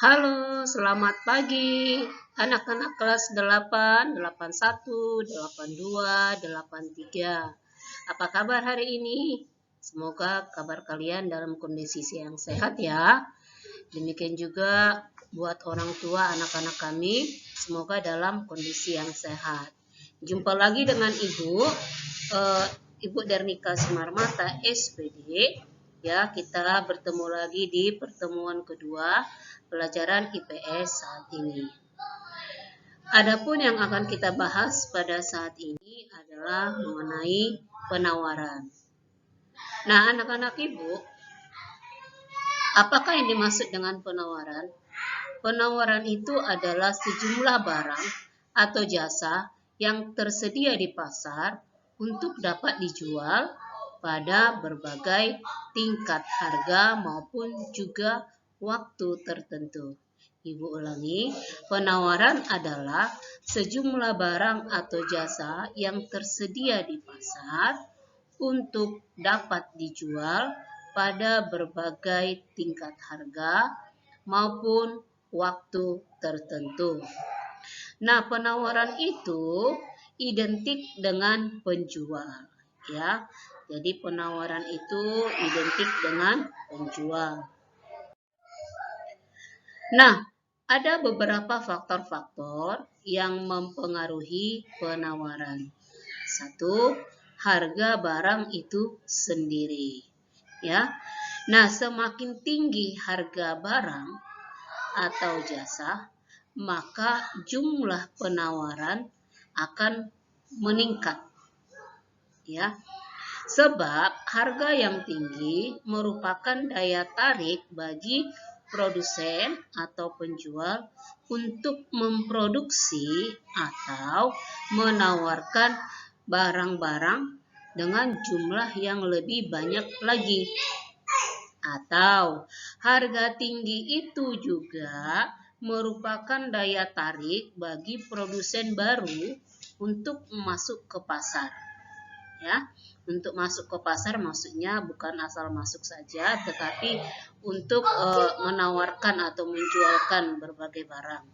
Halo, selamat pagi anak-anak kelas 8, 81, 82, 83. Apa kabar hari ini? Semoga kabar kalian dalam kondisi yang sehat ya. Demikian juga buat orang tua anak-anak kami, semoga dalam kondisi yang sehat. Jumpa lagi dengan Ibu Dernika Sumarmata SPD. Ya, kita bertemu lagi di pertemuan kedua pelajaran IPS saat ini. Adapun yang akan kita bahas pada saat ini adalah mengenai penawaran. Nah, anak-anak Ibu, apakah yang dimaksud dengan penawaran? Penawaran itu adalah sejumlah barang atau jasa yang tersedia di pasar untuk dapat dijual pada berbagai tingkat harga maupun juga waktu tertentu. Ibu ulangi, penawaran adalah sejumlah barang atau jasa yang tersedia di pasar untuk dapat dijual pada berbagai tingkat harga maupun waktu tertentu. Nah, penawaran itu identik dengan penjual, ya. Jadi penawaran itu identik dengan penjual. Nah, ada beberapa faktor-faktor yang mempengaruhi penawaran. 1. Harga barang itu sendiri, ya. Nah, semakin tinggi harga barang atau jasa, maka jumlah penawaran akan meningkat, ya. Sebab harga yang tinggi merupakan daya tarik bagi produsen atau penjual untuk memproduksi atau menawarkan barang-barang dengan jumlah yang lebih banyak lagi. Atau harga tinggi itu juga merupakan daya tarik bagi produsen baru untuk masuk ke pasar. Ya, untuk masuk ke pasar maksudnya bukan asal masuk saja, tetapi untuk menawarkan atau menjualkan berbagai barang.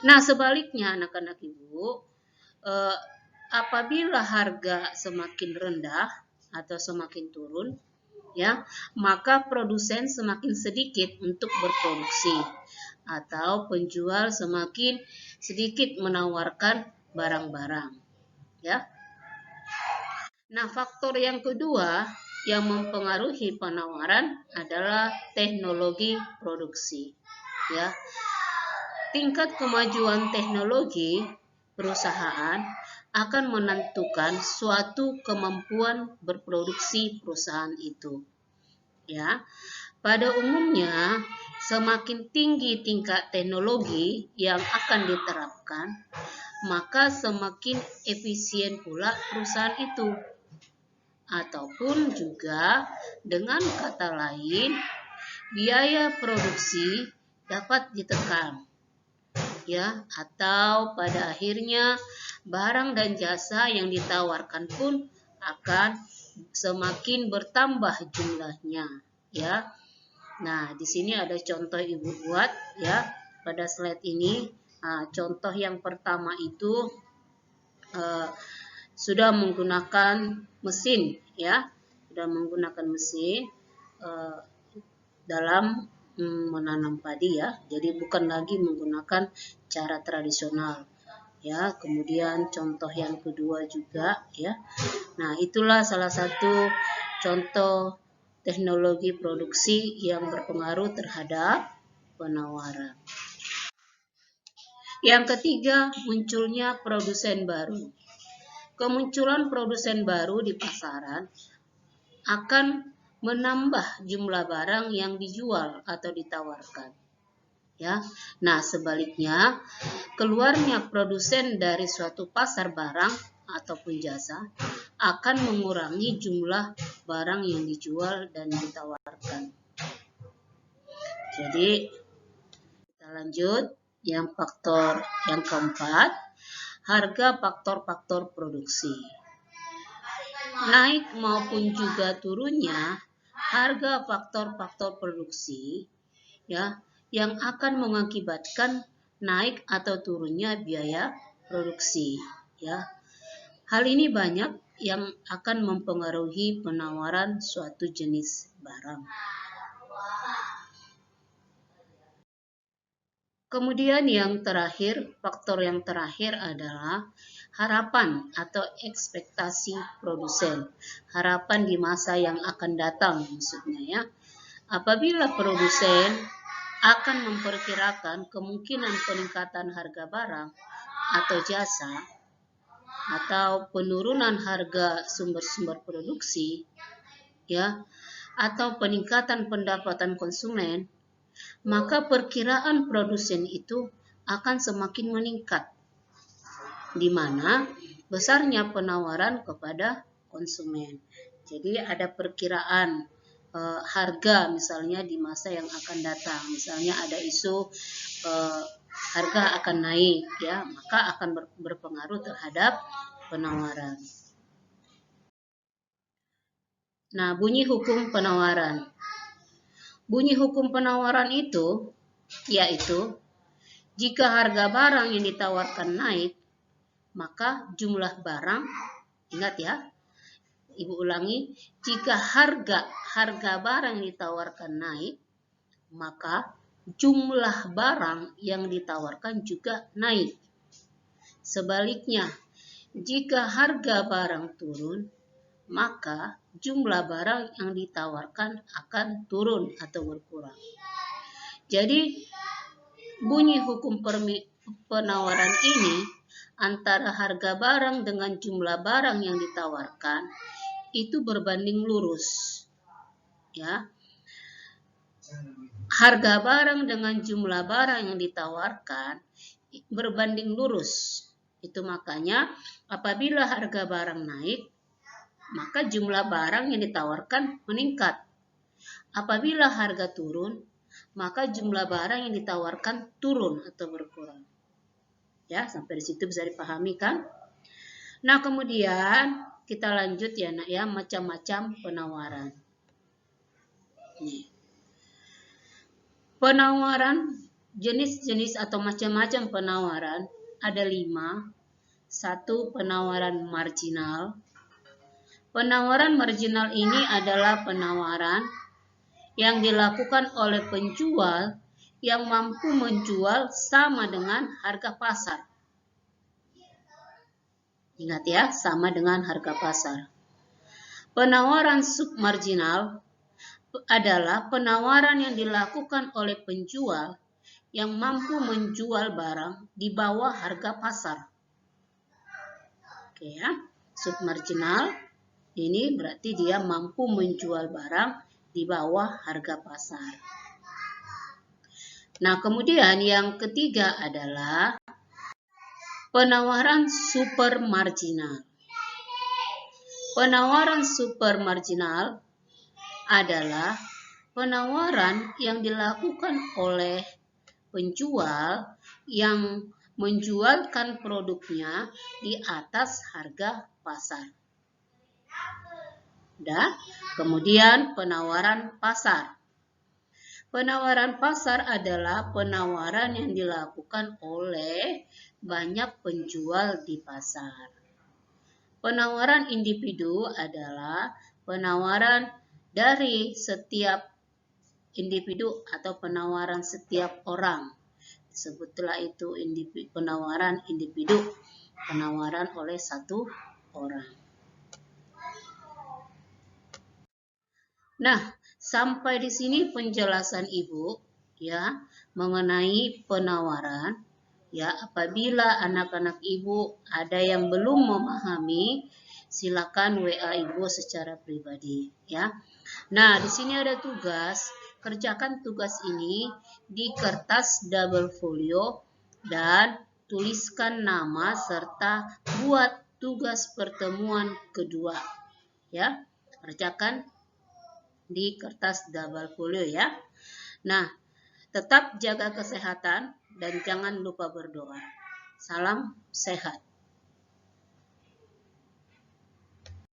Nah, sebaliknya anak-anak Ibu, apabila harga semakin rendah atau semakin turun, ya, maka produsen semakin sedikit untuk berproduksi atau penjual semakin sedikit menawarkan barang-barang, ya. Nah, faktor yang kedua yang mempengaruhi penawaran adalah teknologi produksi, ya. Tingkat kemajuan teknologi perusahaan akan menentukan suatu kemampuan berproduksi perusahaan itu. Ya, pada umumnya semakin tinggi tingkat teknologi yang akan diterapkan, maka semakin efisien pula perusahaan itu. Ataupun juga dengan kata lain, biaya produksi dapat ditekan. Ya, atau pada akhirnya barang dan jasa yang ditawarkan pun akan semakin bertambah jumlahnya, ya. Nah, di sini ada contoh Ibu buat, ya, pada slide ini. Contoh yang pertama itu sudah menggunakan mesin, ya, sudah menggunakan mesin dalam menanam padi, ya. Jadi bukan lagi menggunakan cara tradisional, ya. Kemudian contoh yang kedua juga, ya. Nah, itulah salah satu contoh teknologi produksi yang berpengaruh terhadap penawaran. Yang ketiga, munculnya produsen baru. Kemunculan produsen baru di pasaran akan menambah jumlah barang yang dijual atau ditawarkan. Ya. Nah, sebaliknya, keluarnya produsen dari suatu pasar barang ataupun jasa akan mengurangi jumlah barang yang dijual dan ditawarkan. Jadi, kita lanjut yang faktor yang keempat, harga faktor-faktor produksi. Naik maupun juga turunnya harga faktor-faktor produksi, ya, yang akan mengakibatkan naik atau turunnya biaya produksi, ya. Hal ini banyak yang akan mempengaruhi penawaran suatu jenis barang. Kemudian faktor yang terakhir adalah harapan atau ekspektasi produsen. Harapan di masa yang akan datang maksudnya, ya. Apabila produsen akan memperkirakan kemungkinan peningkatan harga barang atau jasa atau penurunan harga sumber-sumber produksi, ya, atau peningkatan pendapatan konsumen, maka perkiraan produsen itu akan semakin meningkat, di mana besarnya penawaran kepada konsumen. Jadi ada perkiraan harga misalnya di masa yang akan datang, misalnya ada isu harga akan naik, ya, maka akan berpengaruh terhadap penawaran. Nah, bunyi hukum penawaran. Bunyi hukum penawaran itu yaitu jika harga barang yang ditawarkan naik, maka jumlah barang, ingat ya, Ibu ulangi, jika harga barang yang ditawarkan naik, maka jumlah barang yang ditawarkan juga naik. Sebaliknya, jika harga barang turun, maka jumlah barang yang ditawarkan akan turun atau berkurang. Jadi, bunyi hukum penawaran ini antara harga barang dengan jumlah barang yang ditawarkan itu berbanding lurus, ya. Harga barang dengan jumlah barang yang ditawarkan berbanding lurus. Itu makanya apabila harga barang naik, maka jumlah barang yang ditawarkan meningkat. Apabila harga turun, maka jumlah barang yang ditawarkan turun atau berkurang. Ya, sampai di situ bisa dipahami kan? Nah, kemudian kita lanjut ya, Nak, ya, macam-macam penawaran. Nih. Penawaran, jenis-jenis atau macam-macam penawaran ada 5. 1, penawaran marginal. Penawaran marginal ini adalah penawaran yang dilakukan oleh penjual yang mampu menjual sama dengan harga pasar. Ingat ya, sama dengan harga pasar. Penawaran submarginal adalah penawaran yang dilakukan oleh penjual yang mampu menjual barang di bawah harga pasar. Oke ya, submarginal ini berarti dia mampu menjual barang di bawah harga pasar. Nah, kemudian yang ketiga adalah penawaran supermarginal. Penawaran supermarginal adalah penawaran yang dilakukan oleh penjual yang menjualkan produknya di atas harga pasar. Dan kemudian penawaran pasar. Penawaran pasar adalah penawaran yang dilakukan oleh banyak penjual di pasar. Penawaran individu adalah penawaran dari setiap individu atau penawaran setiap orang. Sebutlah itu penawaran individu, penawaran oleh satu orang. Nah, sampai di sini penjelasan Ibu ya mengenai penawaran. Ya, apabila anak-anak Ibu ada yang belum memahami, silakan WA Ibu secara pribadi ya. Nah, di sini ada tugas. Kerjakan tugas ini di kertas double folio dan tuliskan nama serta buat tugas pertemuan kedua. Ya, kerjakan di kertas double folio ya. Nah, tetap jaga kesehatan dan jangan lupa berdoa. Salam sehat.